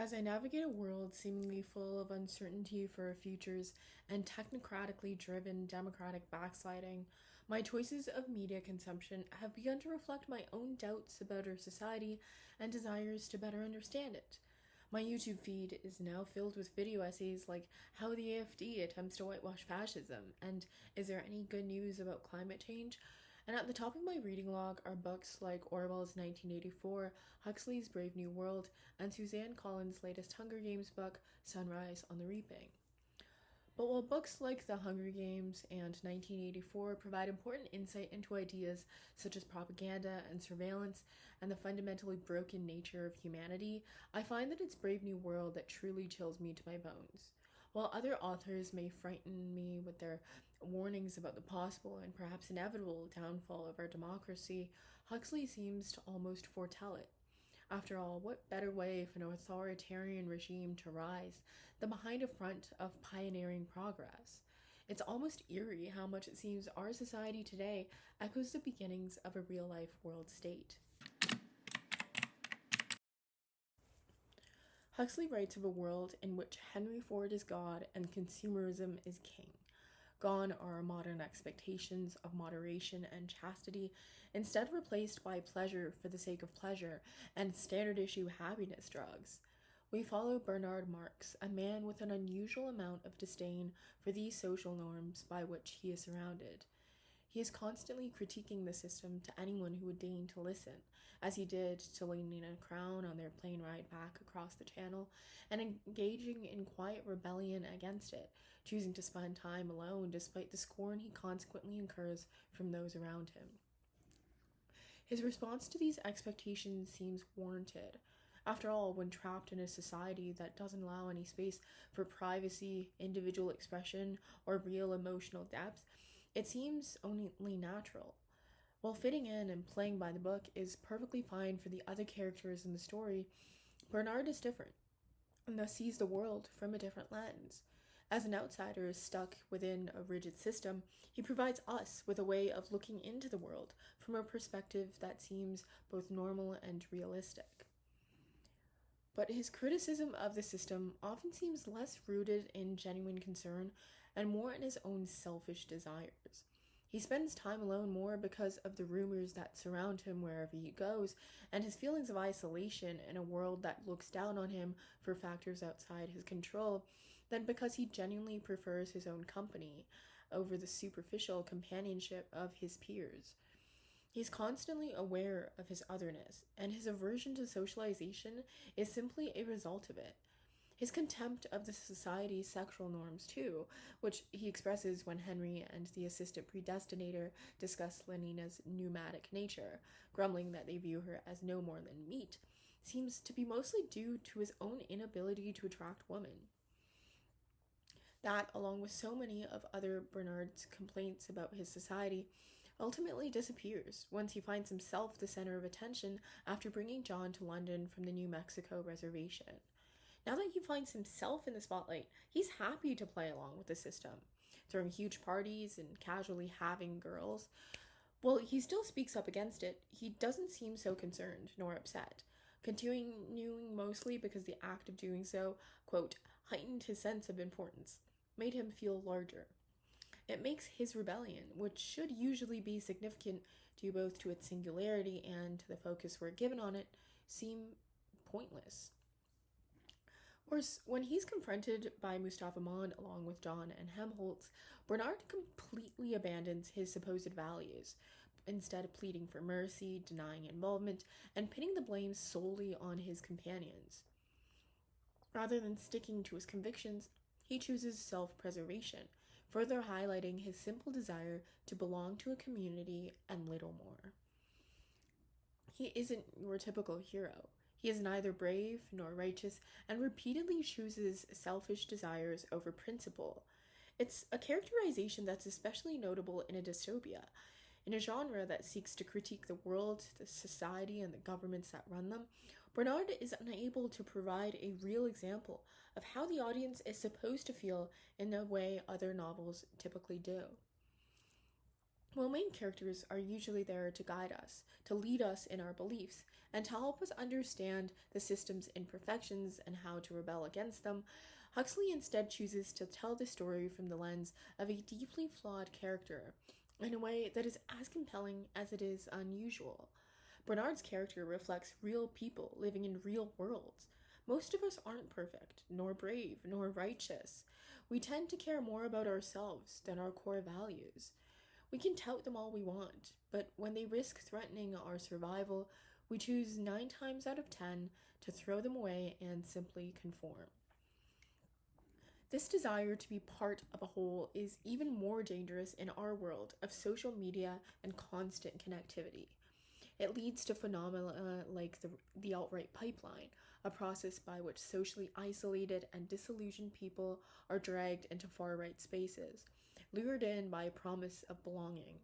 As I navigate a world seemingly full of uncertainty for our futures and technocratically driven democratic backsliding, my choices of media consumption have begun to reflect my own doubts about our society and desires to better understand it. My YouTube feed is now filled with video essays like How the AFD Attempts to Whitewash Fascism and Is There Any Good News About Climate Change? And at the top of my reading log are books like Orwell's 1984, Huxley's Brave New World, and Suzanne Collins' latest Hunger Games book, Sunrise on the Reaping. But while books like The Hunger Games and 1984 provide important insight into ideas such as propaganda and surveillance and the fundamentally broken nature of humanity, I find that it's Brave New World that truly chills me to my bones. While other authors may frighten me with their warnings about the possible and perhaps inevitable downfall of our democracy, Huxley seems to almost foretell it. After all, what better way for an authoritarian regime to rise than behind a front of pioneering progress? It's almost eerie how much it seems our society today echoes the beginnings of a real life world state. Huxley writes of a world in which Henry Ford is God and consumerism is king. Gone are our modern expectations of moderation and chastity, instead replaced by pleasure for the sake of pleasure and standard issue happiness drugs. We follow Bernard Marx, a man with an unusual amount of disdain for these social norms by which he is surrounded. He is constantly critiquing the system to anyone who would deign to listen, as he did to Leaning and Crown on their plane ride back across the channel, and engaging in quiet rebellion against it, choosing to spend time alone despite the scorn he consequently incurs from those around him. His response to these expectations seems warranted. After all, when trapped in a society that doesn't allow any space for privacy, individual expression, or real emotional depth, it seems only natural. While fitting in and playing by the book is perfectly fine for the other characters in the story, Bernard is different, and thus sees the world from a different lens. As an outsider stuck within a rigid system, he provides us with a way of looking into the world from a perspective that seems both normal and realistic. But his criticism of the system often seems less rooted in genuine concern and more in his own selfish desires. He spends time alone more because of the rumors that surround him wherever he goes, and his feelings of isolation in a world that looks down on him for factors outside his control, than because he genuinely prefers his own company over the superficial companionship of his peers. He's constantly aware of his otherness, and his aversion to socialization is simply a result of it. His contempt of the society's sexual norms, too, which he expresses when Henry and the assistant predestinator discuss Lenina's pneumatic nature, grumbling that they view her as no more than meat, seems to be mostly due to his own inability to attract women. That, along with so many of other Bernard's complaints about his society, ultimately disappears once he finds himself the center of attention after bringing John to London from the New Mexico reservation. Now that he finds himself in the spotlight, he's happy to play along with the system, throwing huge parties and casually having girls. While he still speaks up against it, he doesn't seem so concerned nor upset, continuing mostly because the act of doing so, quote, heightened his sense of importance, made him feel larger. It makes his rebellion, which should usually be significant due both to its singularity and to the focus we're given on it, seem pointless. Worse, when he's confronted by Mustafa Mond along with John and Helmholtz, Bernard completely abandons his supposed values, instead pleading for mercy, denying involvement, and pinning the blame solely on his companions. Rather than sticking to his convictions, he chooses self-preservation, further highlighting his simple desire to belong to a community and little more. He isn't your typical hero. He is neither brave nor righteous and repeatedly chooses selfish desires over principle. It's a characterization that's especially notable in a dystopia, in a genre that seeks to critique the world, the society, and the governments that run them. Bernard is unable to provide a real example of how the audience is supposed to feel in the way other novels typically do. While main characters are usually there to guide us, to lead us in our beliefs, and to help us understand the system's imperfections and how to rebel against them, Huxley instead chooses to tell the story from the lens of a deeply flawed character in a way that is as compelling as it is unusual. Bernard's character reflects real people living in real worlds. Most of us aren't perfect, nor brave, nor righteous. We tend to care more about ourselves than our core values. We can tout them all we want, but when they risk threatening our survival, we choose 9 times out of 10 to throw them away and simply conform. This desire to be part of a whole is even more dangerous in our world of social media and constant connectivity. It leads to phenomena like the alt-right pipeline, a process by which socially isolated and disillusioned people are dragged into far-right spaces, lured in by a promise of belonging.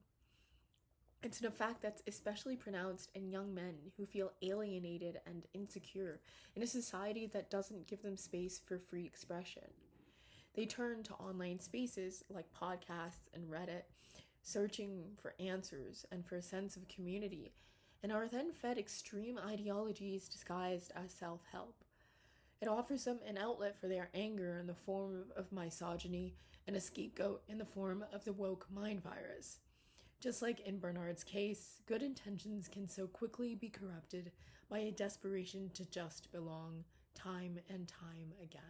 It's an effect that's especially pronounced in young men who feel alienated and insecure in a society that doesn't give them space for free expression. They turn to online spaces like podcasts and Reddit, searching for answers and for a sense of community, and are then fed extreme ideologies disguised as self-help. It offers them an outlet for their anger in the form of misogyny and a scapegoat in the form of the woke mind virus. Just like in Bernard's case, good intentions can so quickly be corrupted by a desperation to just belong, time and time again.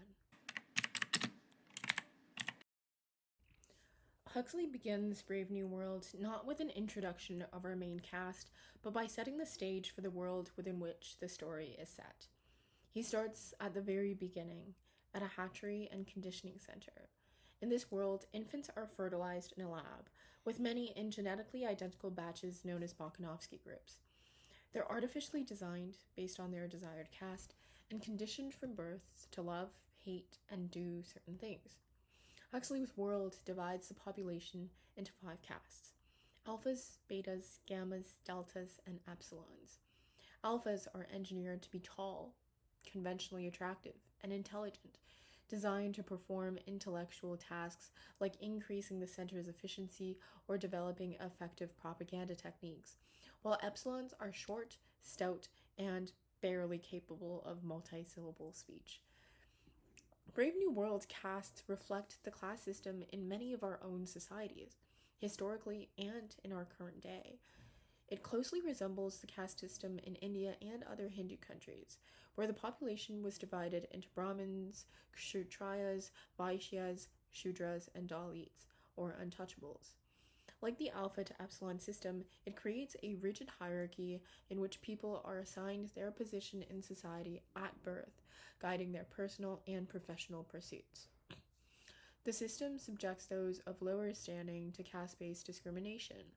Huxley begins Brave New World not with an introduction of our main cast, but by setting the stage for the world within which the story is set. He starts at the very beginning, at a hatchery and conditioning center. In this world, infants are fertilized in a lab, with many in genetically identical batches known as Bokanovsky groups. They're artificially designed based on their desired caste and conditioned from birth to love, hate, and do certain things. Huxley's world divides the population into 5 castes: alphas, betas, gammas, deltas, and epsilons. Alphas are engineered to be tall, conventionally attractive, and intelligent, designed to perform intellectual tasks like increasing the center's efficiency or developing effective propaganda techniques, while epsilons are short, stout, and barely capable of multi-syllable speech. Brave New World castes reflect the class system in many of our own societies, historically and in our current day. It closely resembles the caste system in India and other Hindu countries, where the population was divided into Brahmins, Kshatriyas, Vaishyas, Shudras, and Dalits, or untouchables. Like the alpha to epsilon system, it creates a rigid hierarchy in which people are assigned their position in society at birth, guiding their personal and professional pursuits. The system subjects those of lower standing to caste-based discrimination.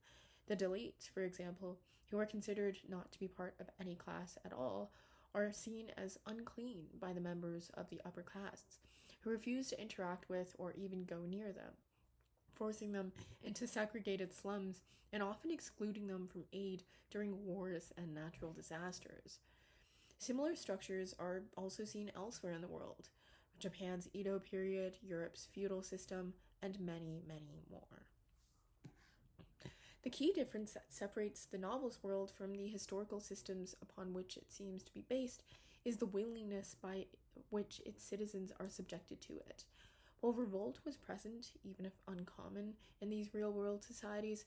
The Dalits, for example, who are considered not to be part of any class at all, are seen as unclean by the members of the upper castes, who refuse to interact with or even go near them, forcing them into segregated slums and often excluding them from aid during wars and natural disasters. Similar structures are also seen elsewhere in the world: Japan's Edo period, Europe's feudal system, and many, many more. The key difference that separates the novel's world from the historical systems upon which it seems to be based is the willingness by which its citizens are subjected to it. While revolt was present, even if uncommon, in these real-world societies,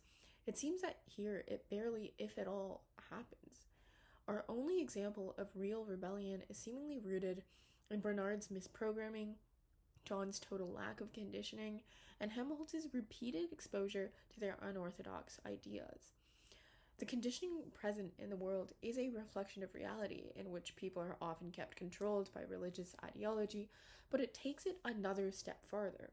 it seems that here it barely, if at all, happens. Our only example of real rebellion is seemingly rooted in Bernard's misprogramming, John's total lack of conditioning, and Helmholtz's repeated exposure to their unorthodox ideas. The conditioning present in the world is a reflection of reality, in which people are often kept controlled by religious ideology, but it takes it another step farther.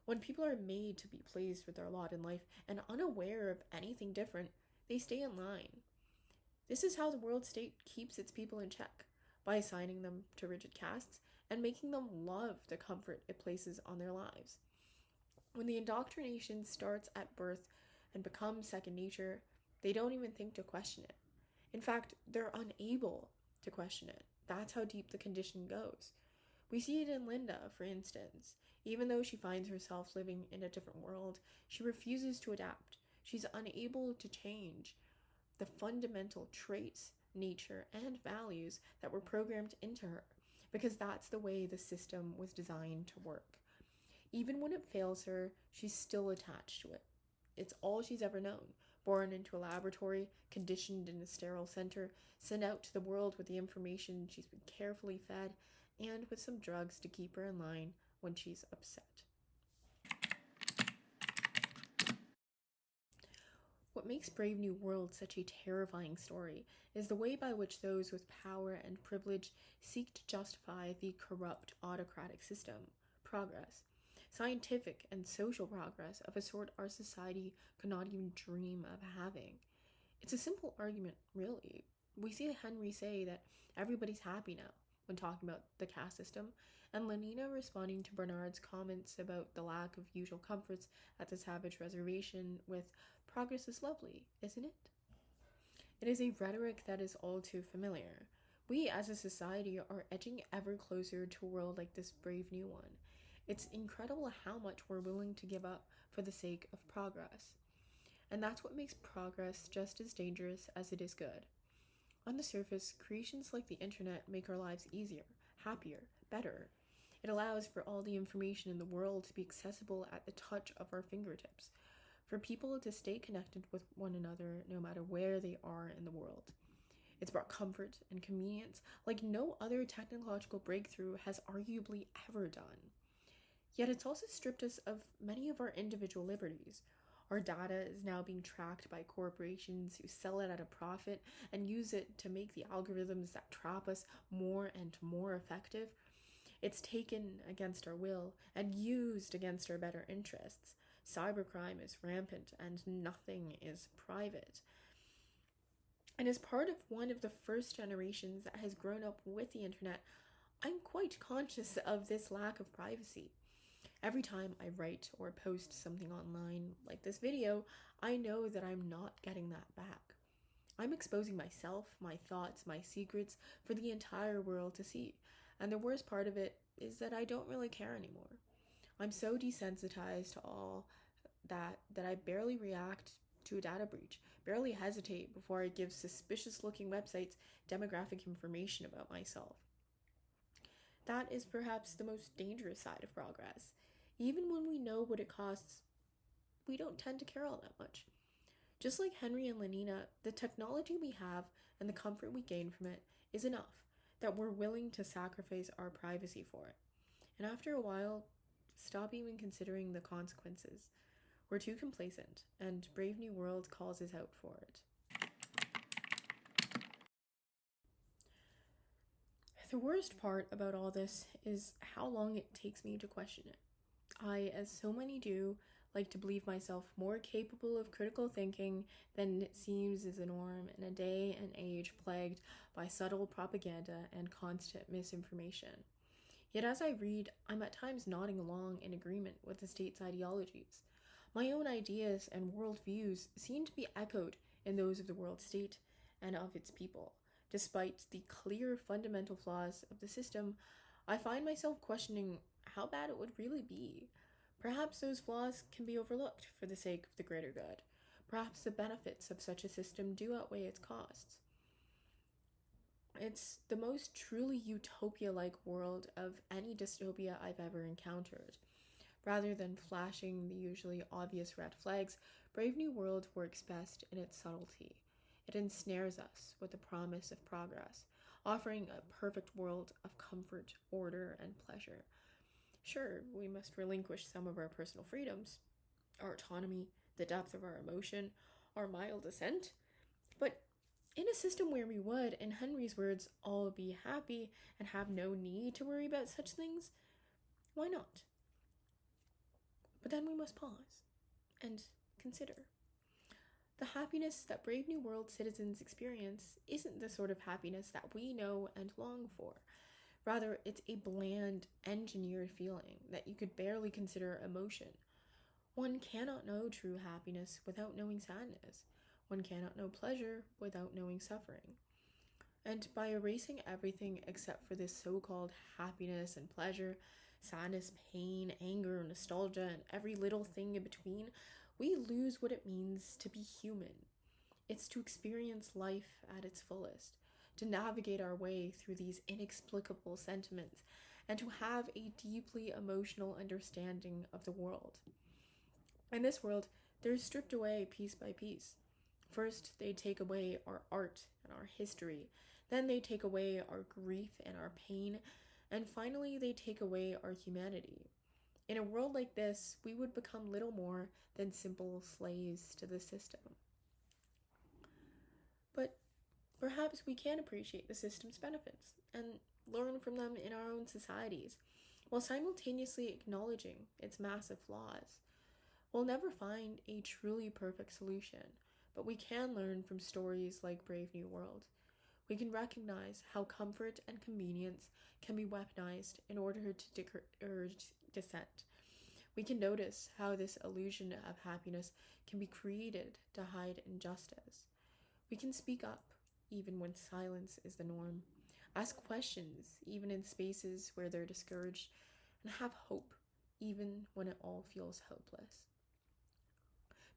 When people are made to be pleased with their lot in life and unaware of anything different, they stay in line. This is how the world state keeps its people in check, by assigning them to rigid castes and making them love the comfort it places on their lives. When the indoctrination starts at birth and becomes second nature, they don't even think to question it. In fact, they're unable to question it. That's how deep the condition goes. We see it in Linda, for instance. Even though she finds herself living in a different world, she refuses to adapt. She's unable to change the fundamental traits, nature, and values that were programmed into her, because that's the way the system was designed to work. Even when it fails her, she's still attached to it. It's all she's ever known. Born into a laboratory, conditioned in a sterile center, sent out to the world with the information she's been carefully fed, and with some drugs to keep her in line when she's upset. What makes Brave New World such a terrifying story is the way by which those with power and privilege seek to justify the corrupt autocratic system, progress, scientific and social progress of a sort our society could not even dream of having. It's a simple argument, really. We see Henry say that everybody's happy now when talking about the caste system, and Lenina responding to Bernard's comments about the lack of usual comforts at the Savage Reservation with, "Progress is lovely, isn't it?" It is a rhetoric that is all too familiar. We as a society are edging ever closer to a world like this brave new one. It's incredible how much we're willing to give up for the sake of progress. And that's what makes progress just as dangerous as it is good. On the surface, creations like the internet make our lives easier, happier, better. It allows for all the information in the world to be accessible at the touch of our fingertips, for people to stay connected with one another no matter where they are in the world. It's brought comfort and convenience like no other technological breakthrough has arguably ever done. Yet it's also stripped us of many of our individual liberties. Our data is now being tracked by corporations who sell it at a profit and use it to make the algorithms that trap us more and more effective. It's taken against our will and used against our better interests. Cybercrime is rampant and nothing is private. And as part of one of the first generations that has grown up with the internet, I'm quite conscious of this lack of privacy. Every time I write or post something online, like this video, I know that I'm not getting that back. I'm exposing myself, my thoughts, my secrets for the entire world to see. And the worst part of it is that I don't really care anymore. I'm so desensitized to all that I barely react to a data breach, barely hesitate before I give suspicious looking websites demographic information about myself. That is perhaps the most dangerous side of progress. Even when we know what it costs, we don't tend to care all that much. Just like Henry and Lenina, the technology we have and the comfort we gain from it is enough that we're willing to sacrifice our privacy for it. And after a while, stop even considering the consequences. We're too complacent, and Brave New World calls us out for it. The worst part about all this is how long it takes me to question it. I, as so many do, like to believe myself more capable of critical thinking than it seems is the norm in a day and age plagued by subtle propaganda and constant misinformation. Yet as I read, I'm at times nodding along in agreement with the state's ideologies. My own ideas and worldviews seem to be echoed in those of the world state and of its people. Despite the clear fundamental flaws of the system, I find myself questioning how bad it would really be. Perhaps those flaws can be overlooked for the sake of the greater good. Perhaps the benefits of such a system do outweigh its costs. It's the most truly utopia-like world of any dystopia I've ever encountered. Rather than flashing the usually obvious red flags, Brave New World works best in its subtlety. It ensnares us with the promise of progress, offering a perfect world of comfort, order, and pleasure. Sure, we must relinquish some of our personal freedoms, our autonomy, the depth of our emotion, our mild assent, but in a system where we would, in Henry's words, all be happy and have no need to worry about such things, why not? But then we must pause and consider. The happiness that Brave New World citizens experience isn't the sort of happiness that we know and long for. Rather, it's a bland, engineered feeling that you could barely consider emotion. One cannot know true happiness without knowing sadness. One cannot know pleasure without knowing suffering. And by erasing everything except for this so-called happiness and pleasure, sadness, pain, anger, nostalgia, and every little thing in between, we lose what it means to be human. It's to experience life at its fullest, to navigate our way through these inexplicable sentiments, and to have a deeply emotional understanding of the world. In this world, they're stripped away piece by piece. First, they take away our art and our history. Then they take away our grief and our pain. And finally, they take away our humanity. In a world like this, we would become little more than simple slaves to the system. But perhaps we can appreciate the system's benefits and learn from them in our own societies, while simultaneously acknowledging its massive flaws. We'll never find a truly perfect solution, but we can learn from stories like Brave New World. We can recognize how comfort and convenience can be weaponized in order to urge dissent. We can notice how this illusion of happiness can be created to hide injustice. We can speak up, even when silence is the norm, ask questions, even in spaces where they're discouraged, and have hope, even when it all feels hopeless.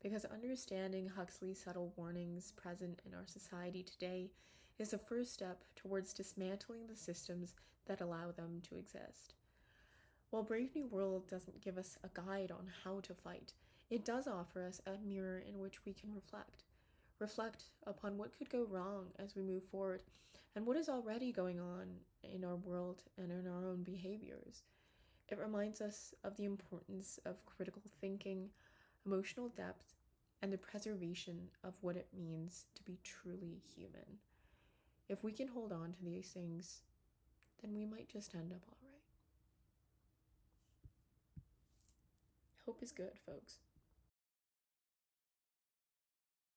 Because understanding Huxley's subtle warnings present in our society today is the first step towards dismantling the systems that allow them to exist. While Brave New World doesn't give us a guide on how to fight, it does offer us a mirror in which we can reflect upon what could go wrong as we move forward, and what is already going on in our world and in our own behaviors. It reminds us of the importance of critical thinking, emotional depth, and the preservation of what it means to be truly human. If we can hold on to these things, then we might just end up all right. Hope is good, folks.